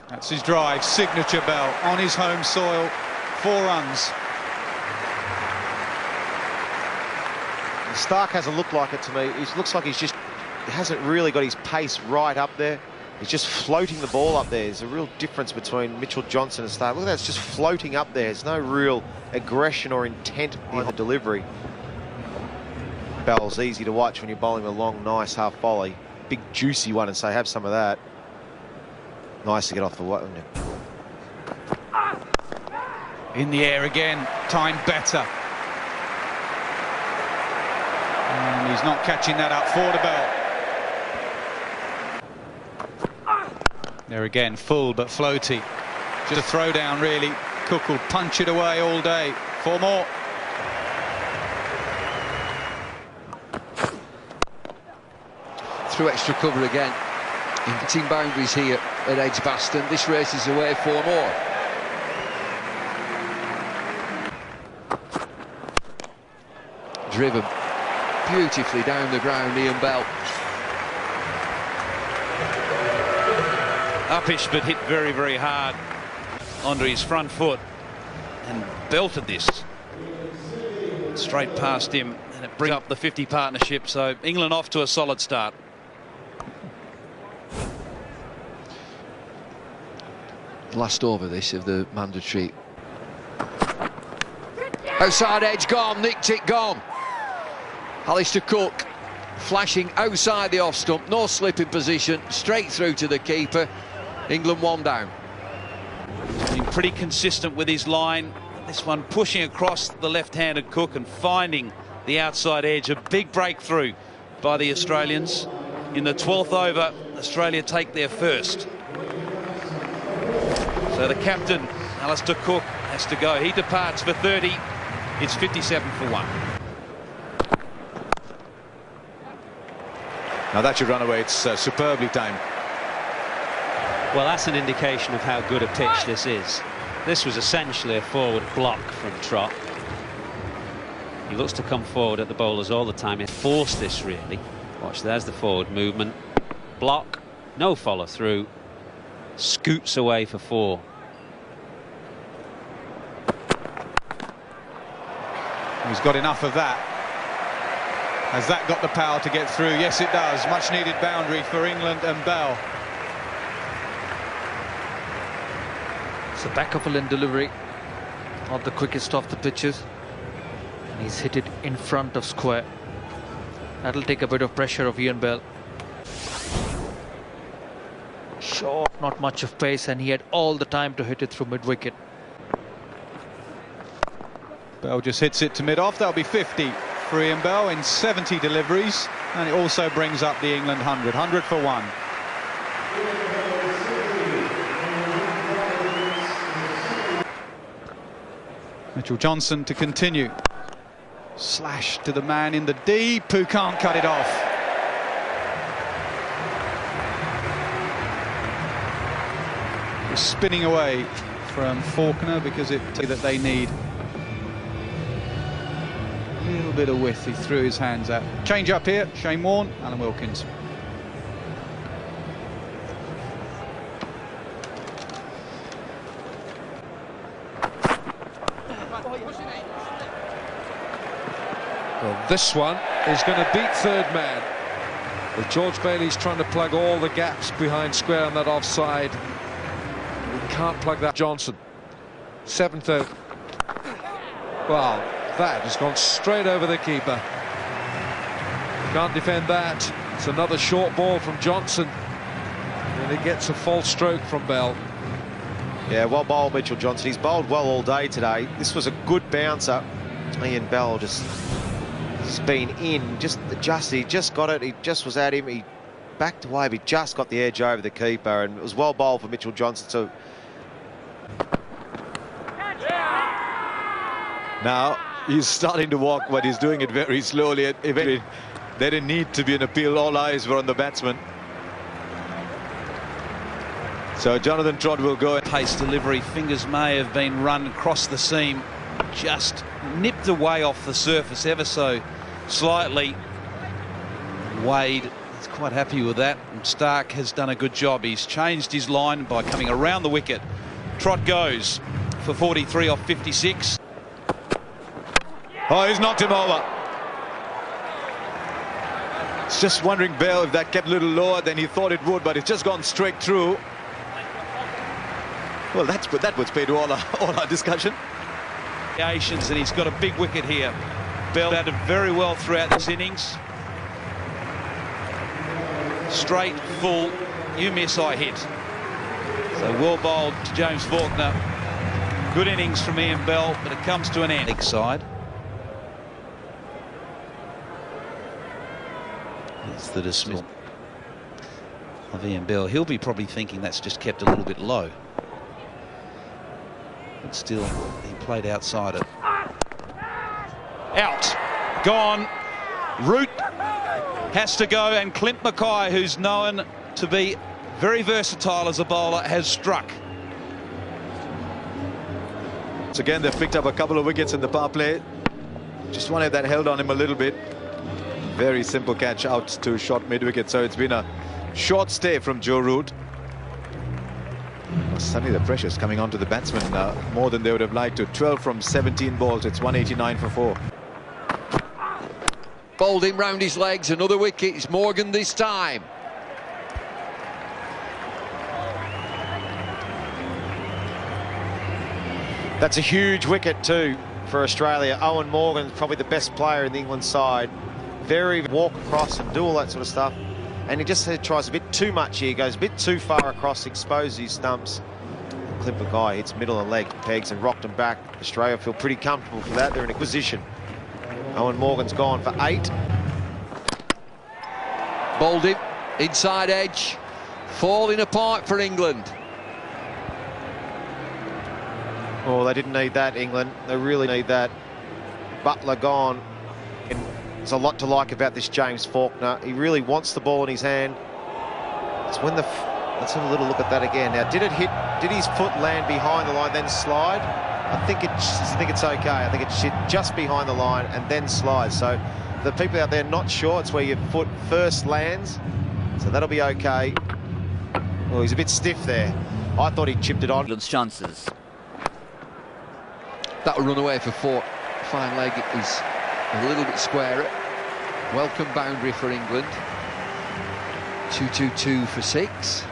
That's his drive, signature bell, on his home soil, 4 runs. Stark hasn't looked like it to me. It looks like he hasn't really got his pace right up there. He's just floating the ball up there. There's a real difference between Mitchell Johnson and Stark. Look at that, it's just floating up there. There's no real aggression or intent in the delivery. Bell's easy to watch when you're bowling a long, nice half volley. Big, juicy one, and say, have some of that. Nice to get off the way. In the air again, timed better. And he's not catching that up for the bell. There again, full but floaty. Just a throw down, really. Cook will punch it away all day. 4 more. Through extra cover again. Hitting boundaries here at Edgbaston. This race is away 4 more. Driven beautifully down the ground, Ian Bell. Uppish, but hit very, very hard onto his front foot and belted this straight past him, and it brings up the 50 partnership. So England off to a solid start. Last over this of the mandatory. Outside edge gone, nicked it, gone. Alistair Cook flashing outside the off stump, no slip in position, straight through to the keeper. England 1 down. Been pretty consistent with his line. This one pushing across the left-handed Cook and finding the outside edge. A big breakthrough by the Australians. In the 12th over, Australia take their first. So the captain, Alistair Cook, has to go. He departs for 30. It's 57 for 1. Now that should run away. It's superbly timed. Well, that's an indication of how good a pitch this is. This was essentially a forward block from Trott. He looks to come forward at the bowlers all the time. He forced this, really. Watch, there's the forward movement. Block, no follow through. Scoots away for 4. He's got enough of that. Has that got the power to get through? Yes, it does. Much needed boundary for England and Bell. It's a back of a limb delivery, not the quickest of the pitches, and he's hit it in front of square. That'll take a bit of pressure off Ian Bell. Short, not much of pace, and he had all the time to hit it through mid-wicket. Bell just hits it to mid-off. That'll be 50 for Ian Bell in 70 deliveries, and it also brings up the England 100. 100 for 1. Mitchell Johnson to continue. Slash to the man in the deep, who can't cut it off. He's spinning away from Faulkner because it's that they need. A little bit of width. He threw his hands out. Change up here. Shane Warne, Alan Wilkins. Well, this one is going to beat third man. But George Bailey's trying to plug all the gaps behind square on that offside. We can't plug that. Johnson. 7th over. Well, that has gone straight over the keeper. Can't defend that. It's another short ball from Johnson. And he gets a false stroke from Bell. Yeah, well bowled, Mitchell Johnson. He's bowled well all day today. This was a good bouncer. Ian Bell just... He's been in, just adjusted, he just got it, he just was at him, he backed away, but he just got the edge over the keeper, and it was well bowled for Mitchell Johnson. So now he's starting to walk, but he's doing it very slowly. There didn't need to be an appeal, all eyes were on the batsman. So Jonathan Trott will go. Pace delivery, fingers may have been run across the seam, just nipped away off the surface ever so slightly. Wade He's quite happy with that, and Stark has done a good job. He's changed his line by coming around the wicket. Trott goes for 43 off 56. Oh, he's knocked him over. It's just wondering, Bell, if that kept a little lower than he thought it would, but it's just gone straight through. Well, that's good. That would pay to all our discussion. And he's got a big wicket here. Bell batted very well throughout this innings. Straight, full, you miss, I hit. So well bowled to James Faulkner. Good innings from Ian Bell, but it comes to an end. Next side. It's the dismissal of Ian Bell. He'll be probably thinking that's just kept a little bit low. But still, he played outside it. Out. Gone. Root has to go, and Clint Mackay, who's known to be very versatile as a bowler, has struck. So again, they've picked up a couple of wickets in the power play. Just wanted that held on him a little bit. Very simple catch out to short mid-wicket. So it's been a short stay from Joe Root. Well, suddenly the pressure's coming onto the batsmen more than they would have liked to. 12 from 17 balls. It's 189 for 4. Bowled him round his legs. Another wicket. It's Morgan this time. That's a huge wicket too for Australia. Owen Morgan's probably the best player in the England side. Very walk across and do all that sort of stuff. And he just tries a bit too much here. Goes a bit too far across, exposes his stumps. Clint Mackay hits middle and leg pegs and rocked him back. Australia feel pretty comfortable for that. They're in a position. Owen Morgan's gone for 8. Bowled him. Inside edge. Falling apart for England. Oh, they didn't need that, England. They really need that. Butler gone. And there's a lot to like about this James Faulkner. He really wants the ball in his hand. It's when the... Let's have a little look at that again. Now, did his foot land behind the line, then slide? I think it's okay. I think it's just behind the line and then slides. So the people out there not sure, it's where your foot first lands. So that'll be okay. Well, he's a bit stiff there. I thought he chipped it on. England's chances. That'll run away for 4. Fine leg is a little bit squarer. Welcome boundary for England. 2-2-2 for 6.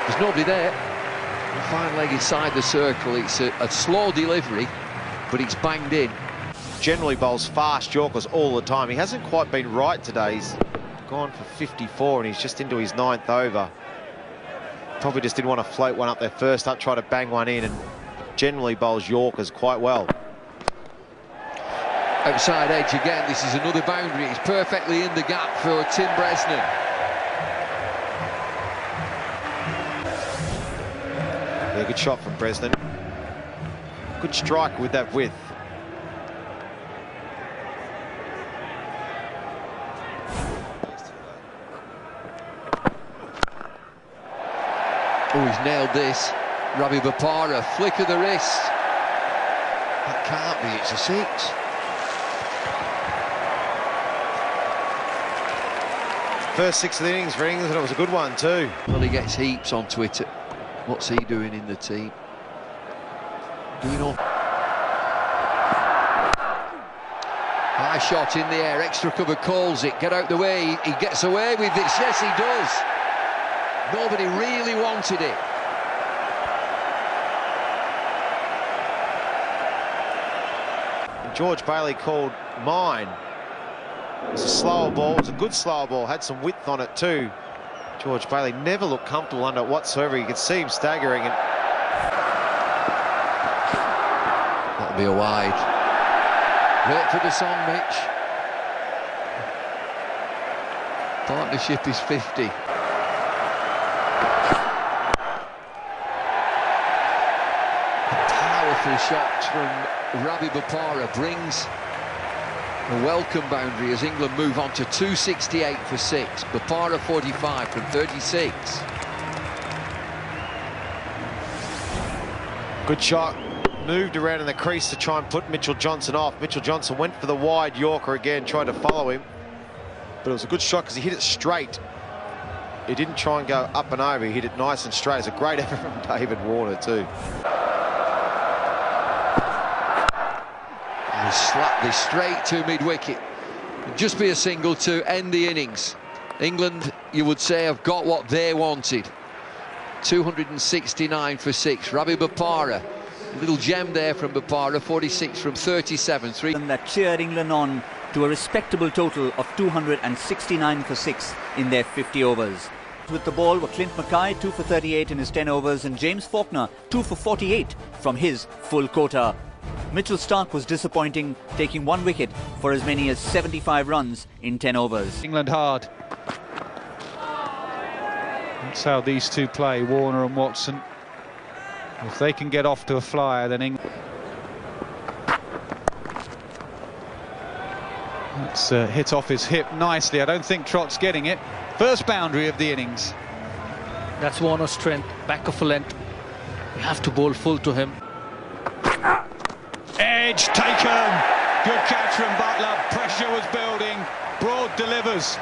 There's nobody there. Fine leg inside the circle. It's a slow delivery, but it's banged in. Generally bowls fast Yorkers all the time. He hasn't quite been right today. He's gone for 54 and he's just into his 9th over. Probably just didn't want to float one up there first up, try to bang one in, and generally bowls Yorkers quite well. Outside edge again. This is another boundary. It's perfectly in the gap for Tim Bresnan. Yeah, good shot from Bresnan. Good strike with that width. Oh, he's nailed this. Ravi Bopara, flick of the wrist. That can't be, it's a 6. First 6 of the innings for England, and it was a good one too. Well, he gets heaps on Twitter. What's he doing in the team? Doing all... High shot in the air, extra cover calls it. Get out the way, he gets away with this. Yes, he does. Nobody really wanted it. And George Bailey called mine. It was a slower ball, it was a good slower ball, had some width on it too. George Bailey never looked comfortable under it whatsoever. You could see him staggering. And that'll be a wide. Wait for the song, Mitch. Partnership is 50. Powerful shot from Ravi Bopara brings a welcome boundary as England move on to 268 for 6. Bopara 45 from 36. good shot. moved around in the crease to try and put Mitchell Johnson off. Mitchell Johnson went for the wide Yorker again, tried to follow him. But it was a good shot because he hit it straight. He didn't try and go up and over, he hit it nice and straight. It's a great effort from David Warner too. And he slapped this straight to mid-wicket. Just be a single to end the innings. England, you would say, have got what they wanted. 269 for 6. Ravi Bopara, a little gem there from Bopara, 46 from 37. And that cheered England on to a respectable total of 269 for 6 in their 50 overs. With the ball were Clint Mackay, 2 for 38 in his 10 overs, and James Faulkner, 2 for 48 from his full quota. Mitchell Starc was disappointing, taking 1 wicket for as many as 75 runs in 10 overs. England hard. That's how these two play, Warner and Watson. If they can get off to a flyer, then England... That's hit off his hip nicely. I don't think Trott's getting it. First boundary of the innings. That's Warner's strength, back of a length. You have to bowl full to him. Edge taken. Good catch from Butler. Pressure was building. Broad delivers.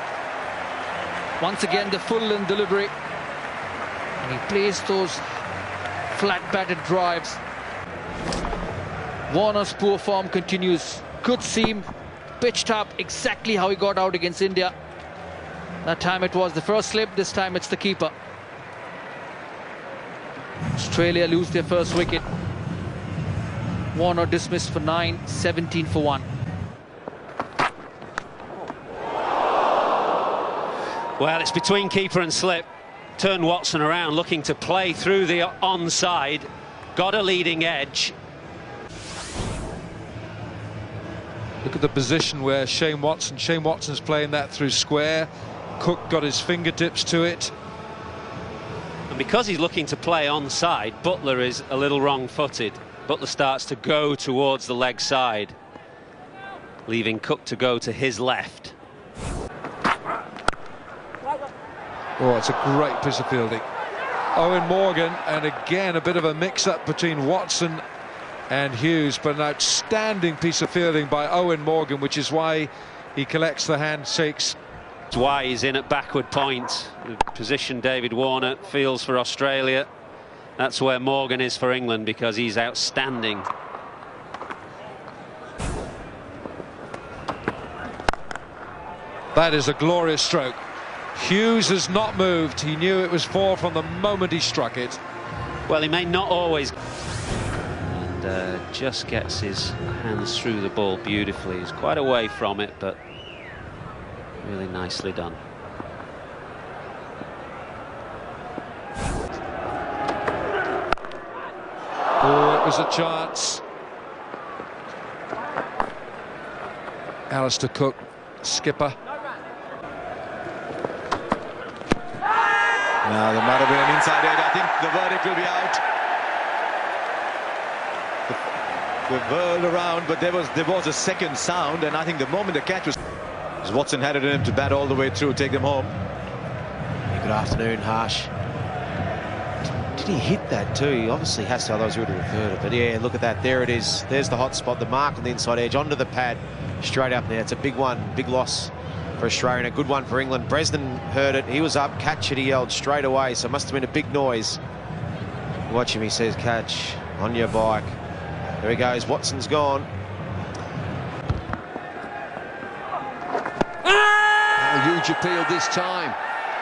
Once again, the full in delivery. And he plays those flat batted drives. Warner's poor form continues. Good seam, pitched up exactly how he got out against India. That time it was the first slip, this time it's the keeper. Australia lose their first wicket. Warner dismissed for 9, 17 for 1. Well, it's between keeper and slip. Turned Watson around, looking to play through the onside. Got a leading edge. Look at the position where Shane Watson's playing that through square. Cook got his fingertips to it. And because he's looking to play onside, Butler is a little wrong-footed. Butler starts to go towards the leg side, leaving Cook to go to his left. Oh, it's a great piece of fielding. Owen Morgan, and again a bit of a mix-up between Watson and Hughes, but an outstanding piece of fielding by Owen Morgan, which is why he collects the handshakes. That's why he's in at backward point. The position David Warner feels for Australia. That's where Morgan is for England, because he's outstanding. That is a glorious stroke. Hughes has not moved. He knew it was 4 from the moment he struck it. Well, he may not always... And just gets his hands through the ball beautifully. He's quite away from it, but really nicely done. Oh, it was a chance. Alistair Cook, skipper. No, there might have been an inside edge. I think the verdict will be out. The whirled around, but there was a second sound, and I think the moment the catch was Watson had it in him to bat all the way through, take them home. Good afternoon, Harsh. Did he hit that too? He obviously has to, otherwise he would have referred it. But yeah, look at that. There it is. There's the hot spot, the mark on the inside edge, onto the pad, straight up there. It's a big one, big loss for Australia, and a good one for England. Bresnan heard it. He was up. Catch it, he yelled straight away. So it must have been a big noise. Watch him, he says, catch on your bike. There he goes. Watson's gone. Oh, huge appeal this time.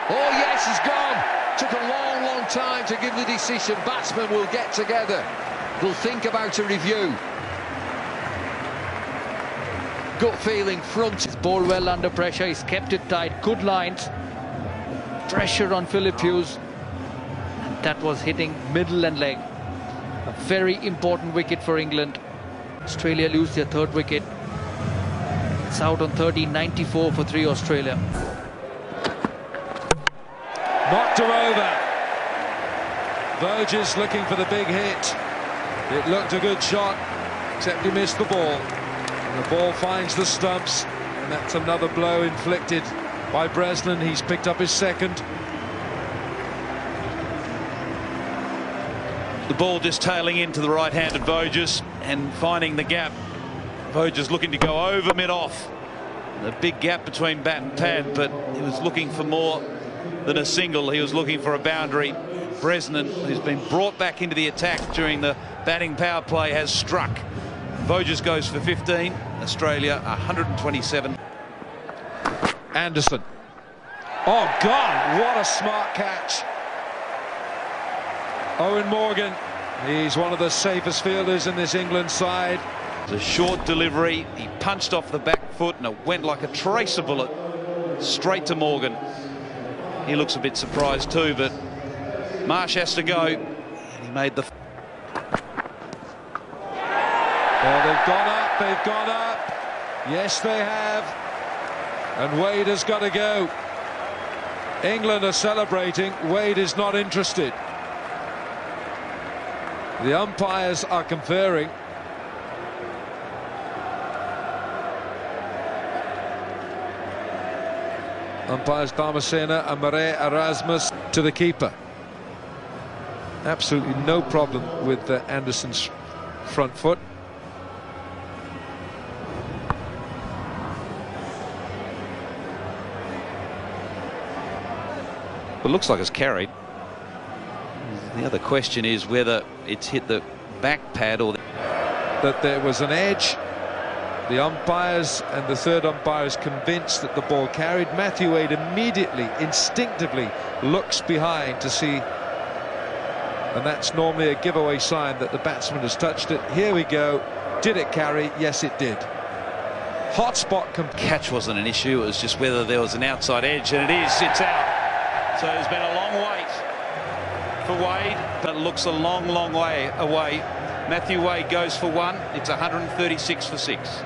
Oh, yes, he's gone. Took a long, long time to give the decision. Batsmen will get together. They'll think about a review. Gut feeling front. His ball well under pressure. He's kept it tight. Good lines. Pressure on Philip Hughes. And that was hitting middle and leg. A very important wicket for England. Australia lose their third wicket. It's out on 30, 94 for 3 Australia. Knocked her over. Burgess looking for the big hit. It looked a good shot, except he missed the ball. And the ball finds the stumps, and that's another blow inflicted by Bresnan. He's picked up his second. The ball just tailing into the right-handed Voges and finding the gap. Voges looking to go over mid-off. The big gap between bat and pad, but he was looking for more than a single. He was looking for a boundary. Bresnan, who's been brought back into the attack during the batting power play, has struck. Voges goes for 15. Australia 127. Anderson. Oh, God, what a smart catch. Owen Morgan, he's one of the safest fielders in this England side. It's a short delivery. He punched off the back foot and it went like a tracer bullet straight to Morgan. He looks a bit surprised too, but Marsh has to go. And he made the... Oh, they've gone up, they've gone up. Yes, they have. And Wade has got to go. England are celebrating. Wade is not interested. The umpires are conferring. Umpires Damascena and Mare Erasmus to the keeper. Absolutely no problem with Anderson's front foot. It looks like it's carried. The other question is whether it's hit the back pad or... That there was an edge. The umpires and the third umpire is convinced that the ball carried. Matthew Wade immediately, instinctively looks behind to see, and that's normally a giveaway sign that the batsman has touched it. Here we go. Did it carry? Yes, it did. Hot spot. Catch wasn't an issue. It was just whether there was an outside edge, and it is. It's out. So there's been a long wait for Wade, but it looks a long, long way away. Matthew Wade goes for one. It's 136 for 6.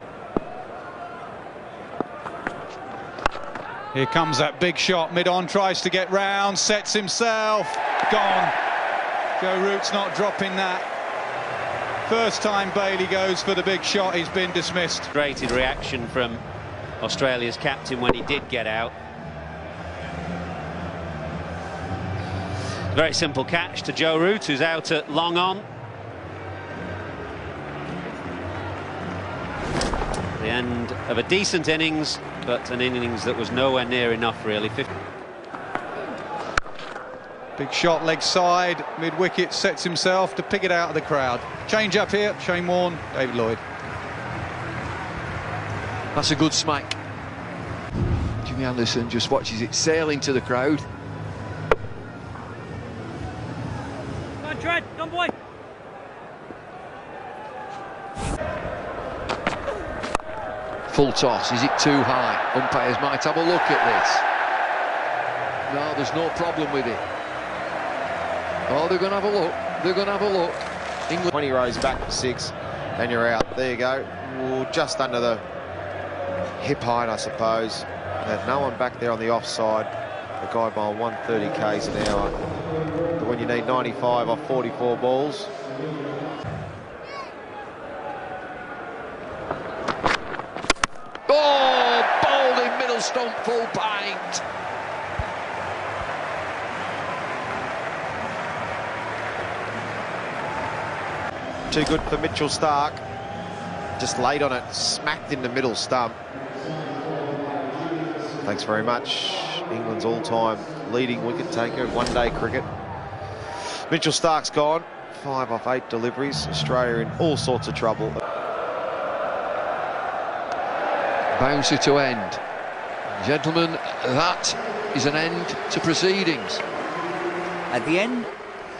Here comes that big shot. Mid-on tries to get round, sets himself. Gone. Joe Root's not dropping that. First time Bailey goes for the big shot, he's been dismissed. Rated reaction from Australia's captain when he did get out. Very simple catch to Joe Root, who's out at long on. The end of a decent innings, but an innings that was nowhere near enough, really. Big shot, leg side, mid-wicket, sets himself to pick it out of the crowd. Change up here, Shane Warne, David Lloyd. That's a good smack. Jimmy Anderson just watches it sailing to the crowd. Come on, Trent, come boy. Full toss, is it too high? Umpires might have a look at this. No, there's no problem with it. Oh, they're going to have a look. They're going to have a look. England 20 rows back for 6, and you're out. There you go. Ooh, just under the hip height, I suppose. Had no one back there on the offside. The guy by 130 k's an hour. But when you need 95 off 44 balls. Oh, bowled in middle stump, full pint. Too good for Mitchell Stark. Just laid on it, smacked in the middle stump. Thanks very much. England's all-time leading wicket taker in one-day cricket. Mitchell Stark's gone. 5 off 8 deliveries. Australia in all sorts of trouble. Bouncer to end. Gentlemen, that is an end to proceedings. At the end,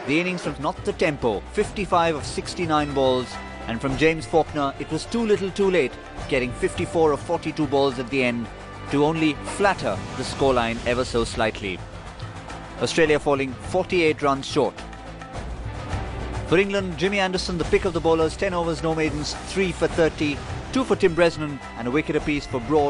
the innings was not the tempo, 55 of 69 balls, and from James Faulkner it was too little too late, getting 54 of 42 balls at the end to only flatter the scoreline ever so slightly. Australia falling 48 runs short. For England, Jimmy Anderson, the pick of the bowlers, 10 overs, no maidens, 3 for 30, 2 for Tim Bresnan and a wicket apiece for Broad